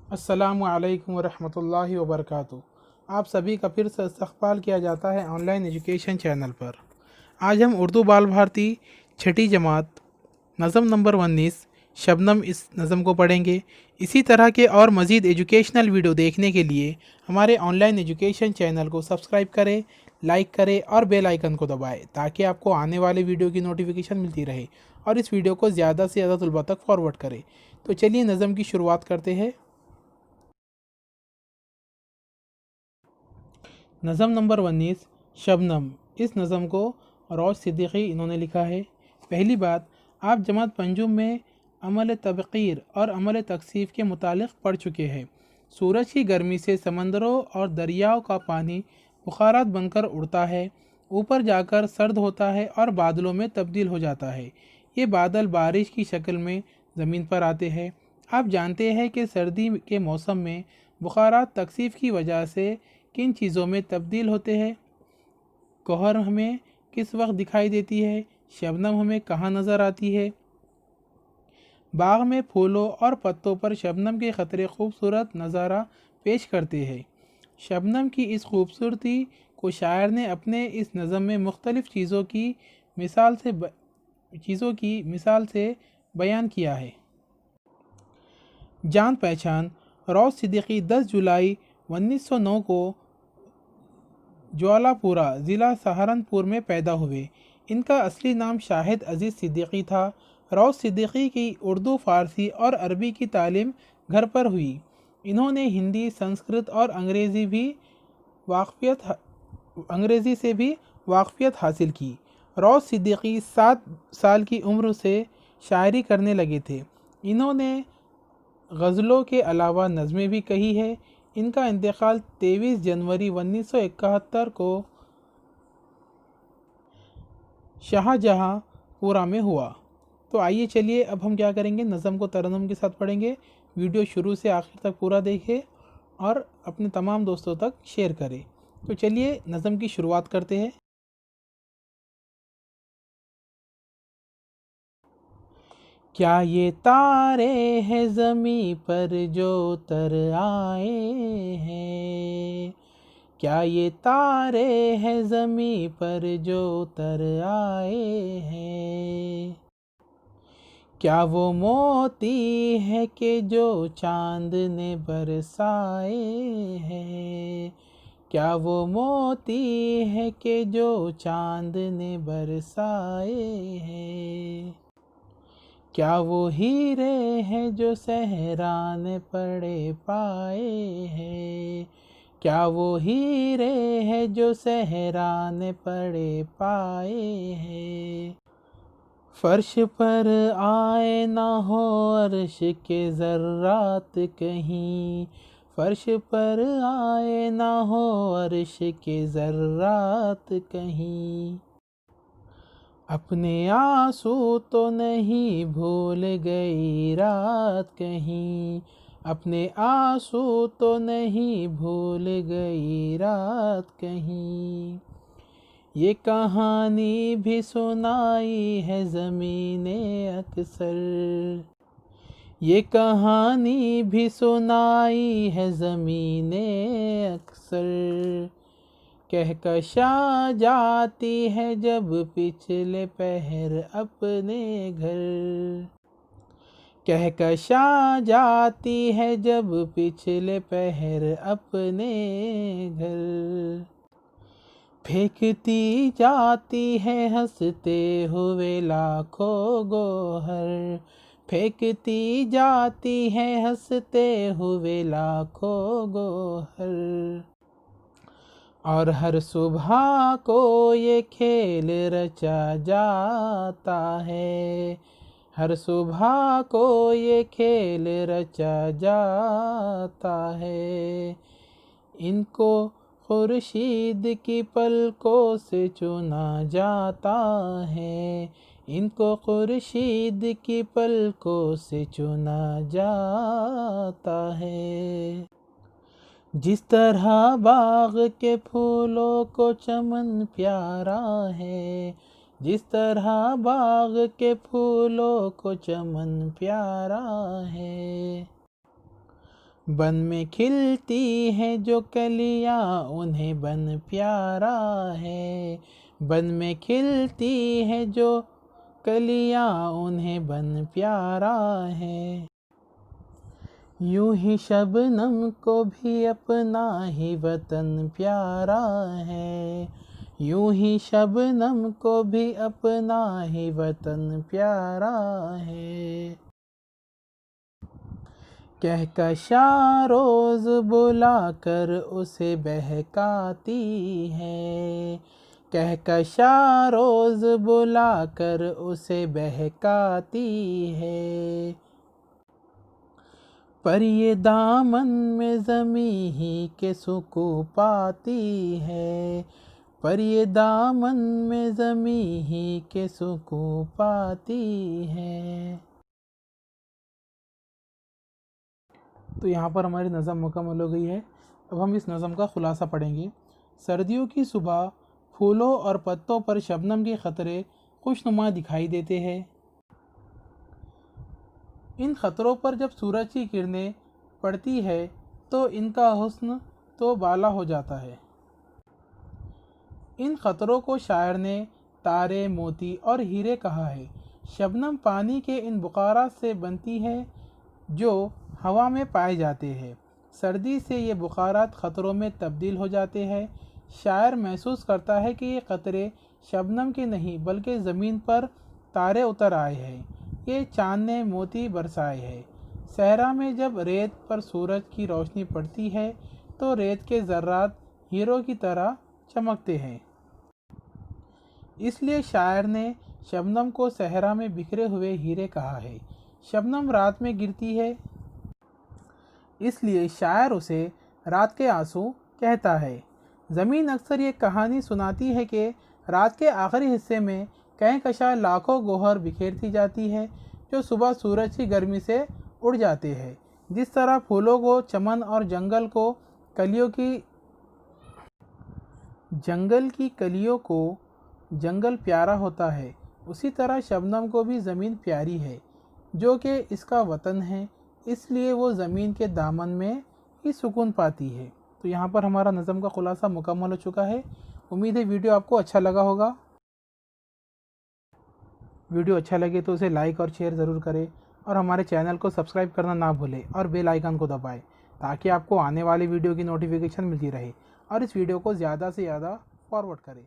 अस्सलामु अलैकुम वरहमतुल्लाहि वबरकातुहू। आप सभी का फिर से इस्तक़बाल किया जाता है ऑनलाइन एजुकेशन चैनल पर। आज हम उर्दू बाल भारती छठी जमात नज़म नंबर 19 शबनम इस नज़म को पढ़ेंगे। इसी तरह के और मज़ीद एजुकेशनल वीडियो देखने के लिए हमारे ऑनलाइन एजुकेशन चैनल को सब्सक्राइब करें, लाइक करें और बेल आइकन को दबाएं ताकि आपको आने वाले वीडियो की नोटिफिकेशन मिलती रहे और इस वीडियो को ज़्यादा से ज़्यादा तलबा तक फॉरवर्ड करें। तो चलिए नज़म की शुरुआत करते हैं। नज़म नंबर 19 शबनम। इस नज़म को रौश सिद्दीकी इन्होंने लिखा है। पहली बात, आप जमात पंजुम में अमल तबकीर और अमल तकसीफ़ के मुतालिक पढ़ चुके हैं। सूरज की गर्मी से समंदरों और दरियाओं का पानी बुखारात बनकर उड़ता है, ऊपर जाकर सर्द होता है और बादलों में तब्दील हो जाता है। ये बादल बारिश की शक्ल में ज़मीन पर आते हैं। आप जानते हैं कि सर्दी के मौसम में बुखारात तकसीफ़ की वजह से किन चीज़ों में तब्दील होते हैं। कोहर हमें किस वक्त दिखाई देती है, शबनम हमें कहाँ नज़र आती है। बाग में फूलों और पत्तों पर शबनम के ख़तरे खूबसूरत नज़ारा पेश करते हैं। शबनम की इस खूबसूरती को शायर ने अपने इस नज़म में मुख्तलिफ़ चीज़ों की मिसाल से बयान किया है। जान पहचान। रौश सिद्दीकी 10 जुलाई 1909 को ज्वालापुरा ज़िला सहारनपुर में पैदा हुए। इनका असली नाम शाहिद अज़ीज़ सिद्दीकी था। रौश सिद्दीकी की उर्दू, फ़ारसी और अरबी की तालीम घर पर हुई। इन्होंने हिंदी, संस्कृत और अंग्रेज़ी से भी वाक़फ़ियत हासिल की। रौश सिद्दीकी 7 साल की उम्र से शायरी करने लगे थे। इन्होंने गज़लों के अलावा नज़में भी कही है। इनका इंतकाल 23 जनवरी 1971 को शाहजहाँपुरा में हुआ। तो आइए चलिए अब हम क्या करेंगे, नज़म को तरन्नुम के साथ पढ़ेंगे। वीडियो शुरू से आखिर तक पूरा देखें और अपने तमाम दोस्तों तक शेयर करें। तो चलिए नज़म की शुरुआत करते हैं। क्या ये तारे हैं ज़मीं पर जो उतर आए हैं, क्या ये तारे हैं ज़मीं पर जो उतर आए हैं। क्या वो मोती है कि जो चांद ने बरसाए हैं, क्या वो मोती है कि जो चांद ने बरसाए हैं। क्या वो हीरे हैं जो सहरा ने पड़े पाए हैं, क्या वो हीरे हैं जो सहरा ने पड़े पाए हैं। फर्श पर आए ना हो अर्श के ज़र्रात कहीं, फर्श पर आए ना हो अर्श के ज़र्रात कहीं। अपने आंसू तो नहीं भूल गई रात कहीं, अपने आंसू तो नहीं भूल गई रात कहीं। ये कहानी भी सुनाई है ज़मीने अक्सर, ये कहानी भी सुनाई है ज़मीने अक्सर। कहकशा जाती है जब पिछले पहर अपने घर, कहकशा जाती है जब पिछले पहर अपने घर। फेंकती जाती है हंसते हुए लाखों गोहर, फेंकती जाती है हंसते हुए लाखों गोहर। और हर सुबह को ये खेल रचा जाता है, हर सुबह को ये खेल रचा जाता है। इनको खुर्शीद की पलकों से चुना जाता है, इनको खुर्शीद की पलकों से चुना जाता है। जिस तरह बाग के फूलों को चमन प्यारा है, जिस तरह बाग के फूलों को चमन प्यारा है। बन में खिलती है जो कलियाँ उन्हें बन प्यारा है। बन में खिलती है जो कलियाँ उन्हें बन प्यारा है। यूं ही शबनम को भी अपना ही वतन प्यारा है। यूं ही शबनम को भी अपना ही वतन प्यारा है। कहकशा रोज बुला कर उसे बहकाती है। कहकशा रोज बुला कर उसे बहकाती है। पर ये दामन में ज़मी ही के सुकून पाती है। पर ये दामन में ज़मी ही के सुकून पाती है। तो यहाँ पर हमारी नज़म मुकम्मल हो गई है। अब हम इस नज़म का खुलासा पढ़ेंगे। सर्दियों की सुबह फूलों और पत्तों पर शबनम के ख़तरे खुशनुमा दिखाई देते हैं। इन ख़तरों पर जब सूरज की किरणें पड़ती है तो इनका हुस्न तो बाला हो जाता है। इन ख़तरों को शायर ने तारे, मोती और हीरे कहा है। शबनम पानी के इन बुखारात से बनती है जो हवा में पाए जाते हैं। सर्दी से ये बुखारात ख़तरों में तब्दील हो जाते हैं। शायर महसूस करता है कि ये क़तरे शबनम के नहीं बल्कि ज़मीन पर तारे उतर आए हैं। ये चाँद ने मोती बरसाए हैं। सहरा में जब रेत पर सूरज की रोशनी पड़ती है तो रेत के ज़र्रात हीरों की तरह चमकते हैं। इसलिए शायर ने शबनम को सहरा में बिखरे हुए हीरे कहा है। शबनम रात में गिरती है, इसलिए शायर उसे रात के आंसू कहता है। ज़मीन अक्सर ये कहानी सुनाती है कि रात के आखिरी हिस्से में कहकशा लाखों गोहर बिखेरती जाती है जो सुबह सूरज की गर्मी से उड़ जाते हैं। जिस तरह फूलों को, चमन और जंगल की कलियों को जंगल प्यारा होता है, उसी तरह शबनम को भी ज़मीन प्यारी है जो कि इसका वतन है। इसलिए वो ज़मीन के दामन में ही सुकून पाती है। तो यहाँ पर हमारा नज़म का खुलासा मुकम्मल हो चुका है। उम्मीद है वीडियो आपको अच्छा लगा होगा। वीडियो अच्छा लगे तो उसे लाइक और शेयर ज़रूर करें और हमारे चैनल को सब्सक्राइब करना ना भूलें और बेल आइकन को दबाएं ताकि आपको आने वाली वीडियो की नोटिफिकेशन मिलती रहे और इस वीडियो को ज़्यादा से ज़्यादा फॉरवर्ड करें।